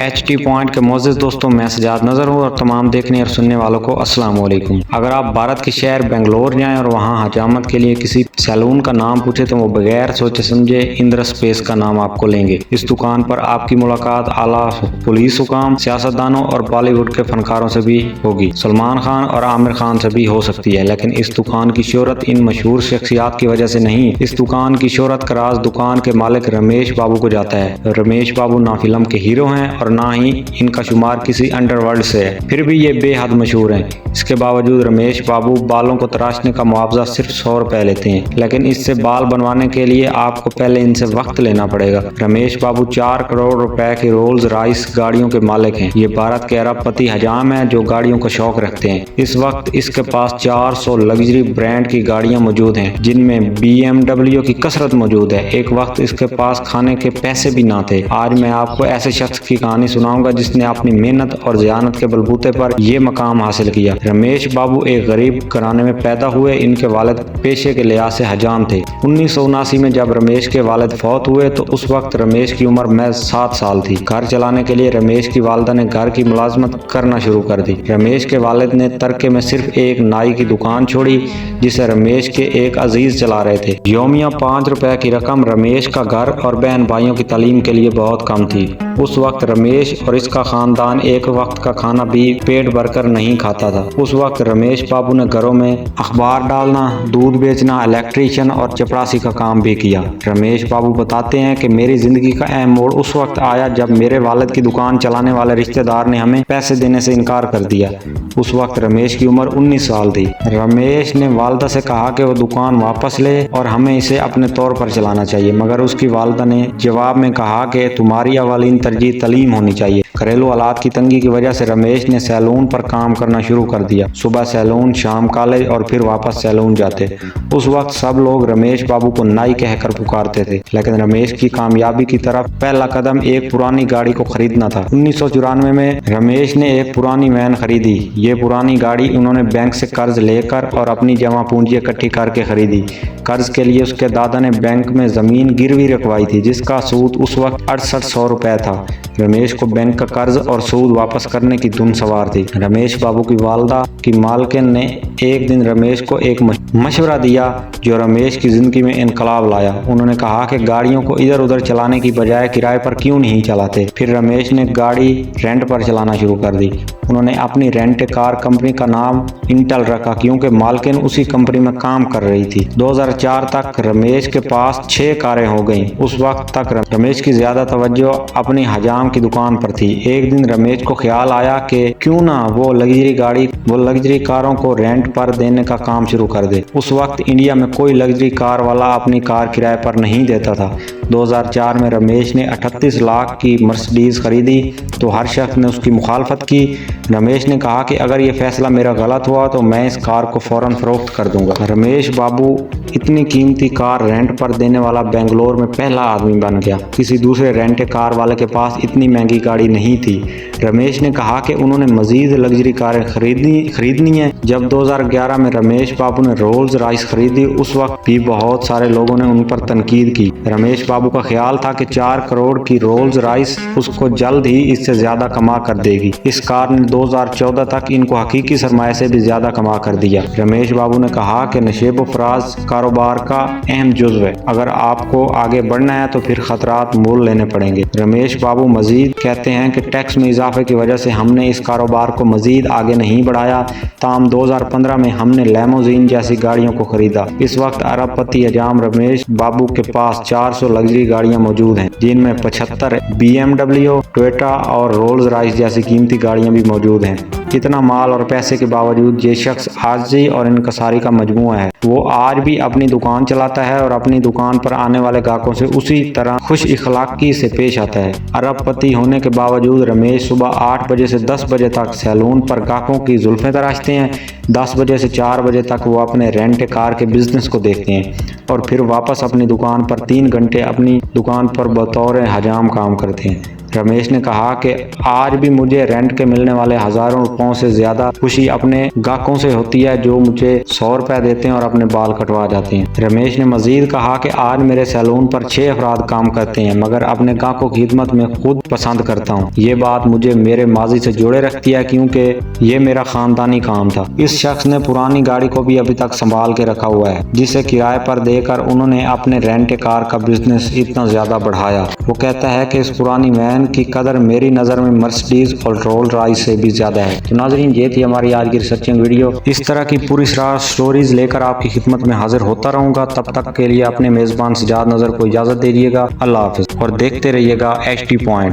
HT point के मोअज़्ज़िज़ दोस्तों, मैं सजाद नज़र हूँ और तमाम देखने और सुनने वालों को अस्सलाम वालेकुम। अगर आप भारत के शहर बेंगलोर जाएं और वहाँ हजामत के लिए किसी सैलून का नाम पूछे तो वो बगैर सोचे समझे इंद्र स्पेस का नाम आपको लेंगे। इस दुकान पर आपकी मुलाकात आला पुलिस हुकाम, सियासतदानों और बॉलीवुड के फनकारों से भी होगी। सलमान खान और आमिर खान से भी हो सकती है, लेकिन इस दुकान की शोहरत इन मशहूर शख्सियात की वजह से नहीं। इस दुकान की शोहरत का राज दुकान के मालिक रमेश बाबू को जाता है। रमेश बाबू ना फिल्म के हीरो हैं और ना ही इनका शुमार किसी अंडरवर्ल्ड से है, फिर भी ये बेहद मशहूर हैं। इसके बावजूद रमेश बाबू बालों को तराशने का मुआवजा सिर्फ 100 रुपए लेते हैं, लेकिन इससे बाल बनवाने के लिए आपको पहले इनसे वक्त लेना पड़ेगा। रमेश बाबू 4 करोड़ रुपए की रोल्स रॉयस गाड़ियों के मालिक हैं। ये भारत के अरबपति हजाम है जो गाड़ियों का शौक रखते हैं। इस वक्त इसके पास 400 लग्जरी ब्रांड की गाड़ियां मौजूद हैं, जिनमें BMW की कसरत मौजूद है। एक वक्त इसके पास खाने के पैसे भी ना थे। आज मैं आपको ऐसे शख्स की कहानी सुनाऊंगा जिसने अपनी मेहनत और ज़ियानत के बलबूते पर यह मकाम हासिल किया। रमेश बाबू एक गरीब घराने में पैदा हुए। इनके वालिद पेशे के लिहाज से हजाम थे। 1979 में जब रमेश के वालिद फौत हुए तो उस वक्त रमेश की उम्र महज 7 साल थी। घर चलाने के लिए रमेश की वालिदा ने घर की मुलाजमत करना शुरू कर दी। रमेश के वालिद ने तरके में सिर्फ एक नाई की दुकान छोड़ी जिसे रमेश के एक अजीज चला रहे थे। योमिया 5 रुपए की रकम रमेश का घर और बहन भाइयों की तालीम के लिए बहुत कम थी। उस वक्त रमेश और इसका खानदान एक वक्त का खाना भी पेट भरकर नहीं खाता था। उस वक्त रमेश बाबू ने घरों में अखबार डालना, दूध बेचना, इलेक्ट्रीशियन और चपरासी का काम भी किया। रमेश बाबू बताते हैं कि मेरी जिंदगी का अहम मोड़ उस वक्त आया जब मेरे वालिद की दुकान चलाने वाले रिश्तेदार ने हमें पैसे देने से इनकार कर दिया। उस वक्त रमेश की उम्र 19 साल थी। रमेश ने वालिदा से कहा कि वो दुकान वापस ले और हमें इसे अपने तौर पर चलाना चाहिए, मगर उसकी वालिदा ने जवाब में कहा कि तुम्हारी अवलीन तरजीह तालीम होनी चाहिए। घरेलू हालात की तंगी की वजह से रमेश ने सैलून पर काम करना शुरू कर दिया। सुबह सैलून, शाम कॉलेज और फिर वापस सैलून जाते। उस वक्त सब लोग रमेश बाबू को नाई कहकर पुकारते थे, लेकिन रमेश की कामयाबी की तरफ पहला कदम एक पुरानी गाड़ी को खरीदना था। 1994 में रमेश ने एक पुरानी वैन खरीदी। ये पुरानी गाड़ी उन्होंने बैंक से कर्ज लेकर और अपनी जमा पूंजी इकट्ठी करके खरीदी। कर्ज के लिए उसके दादा ने बैंक में जमीन गिरवी रखवाई थी, जिसका सूद उस वक्त 6800 रुपए था। रमेश को बैंक का कर्ज और सूद वापस करने की धुन सवार थी। रमेश बाबू की वालदा की मालकिन ने एक दिन रमेश को एक मशवरा दिया जो रमेश की जिंदगी में इनकलाब लाया। उन्होंने कहा कि गाड़ियों को इधर उधर चलाने की बजाय किराए पर क्यों नहीं चलाते। फिर रमेश ने गाड़ी रेंट पर चलाना शुरू कर दी। उन्होंने अपनी रेंट कार कंपनी का नाम इंटेल रखा क्योंकि मालकिन उसी कंपनी में काम कर रही थी। 2004 तक रमेश के पास 6 कारें हो गईं। उस वक्त तक रमेश की ज्यादा तवज्जो अपनी हजाम की दुकान पर थी। एक दिन रमेश को ख्याल आया कि क्यों ना वो लग्जरी कारों को रेंट पर देने का काम शुरू कर दे। उस वक्त इंडिया में कोई लग्जरी कार वाला अपनी कार किराए पर नहीं देता था। 2004 में रमेश ने 38 लाख की मर्सिडीज खरीदी तो हर शख्स ने उसकी मुखालफत की। रमेश ने कहा कि अगर ये फैसला मेरा गलत हुआ तो मैं इस कार को फौरन फरोख्त कर दूंगा। रमेश बाबू इतनी कीमती कार रेंट पर देने वाला बेंगलोर में पहला आदमी बन गया। किसी दूसरे रेंट कार वाले के पास इतनी महंगी गाड़ी नहीं थी। रमेश ने कहा कि उन्होंने मजीद लग्जरी कारें खरीदनी है। जब 2011 में रमेश बाबू ने रोल्स रॉयस खरीदी, उस वक्त भी बहुत सारे लोगों ने उन पर तनकीद की। रमेश बाबू का ख्याल था कि 4 करोड़ की रोल्स रॉयस उसको जल्द ही इससे ज्यादा कमा कर देगी। इस कार ने 2014 तक इनको हकीकी सरमाए से भी ज्यादा कमा कर दिया। रमेश बाबू ने कहा कि नशेब फराज कारोबार का अहम जुज़्व है। अगर आपको आगे बढ़ना है तो फिर खतरात मोल लेने पड़ेंगे। रमेश बाबू मजीद कहते हैं कि टैक्स में इजाफे की वजह से हमने इस कारोबार को मजीद आगे नहीं बढ़ाया। ताम 2015 में हमने लैमोजीन जैसी गाड़ियों को खरीदा। इस वक्त अरबपति हजाम रमेश बाबू के पास 400 लग्जरी गाड़ियां मौजूद हैं, जिनमें 75 BMW, टोयोटा और रोल्स रॉयस जैसी कीमती गाड़ियां भी मौजूद हैं। इतना माल और पैसे के बावजूद ये शख्स आजिज़ी और इनकसारी का मजमूआ है। वो आज भी अपनी दुकान चलाता है और अपनी दुकान पर आने वाले ग्राहकों से उसी तरह खुश इखलाकी से पेश आता है। अरबपति होने के बावजूद रमेश सुबह 8 बजे से 10 बजे तक सैलून पर ग्राहकों की जुल्फें तराशते हैं। 10 बजे से 4 बजे तक वो अपने रेंट कार के बिजनेस को देखते हैं और फिर वापस अपनी दुकान पर 3 घंटे अपनी दुकान पर बतौर हजाम काम करते हैं। रमेश ने कहा कि आज भी मुझे रेंट के मिलने वाले हजारों रुपयों से ज्यादा खुशी अपने ग्राहकों से होती है जो मुझे 100 रुपए देते हैं और अपने बाल कटवा जाते हैं। रमेश ने मजीद कहा कि आज मेरे सैलून पर 6 अफराद काम करते हैं मगर अपने ग्राहकों की खिदमत में खुद पसंद करता हूँ। ये बात मुझे मेरे माजी से जोड़े रखती है क्योंकि ये मेरा खानदानी काम था। इस शख्स ने पुरानी गाड़ी को भी अभी तक संभाल के रखा हुआ है जिसे किराए पर देकर उन्होंने अपने रेंट कार का बिजनेस इतना ज्यादा बढ़ाया। वो कहता है कि इस पुरानी वैन की कदर मेरी नजर में मर्सिडीज और रोल्स रॉयस से भी ज्यादा है। तो नाजरीन, ये थी हमारी आज की रिसर्चिंग वीडियो। इस तरह की पूरी स्टोरीज लेकर आपकी खिदमत में हाजिर होता रहूंगा। तब तक के लिए अपने मेजबान सजाद नजर को इजाजत दीजिएगा। अल्लाह हाफिज और देखते रहिएगा HD पॉइंट।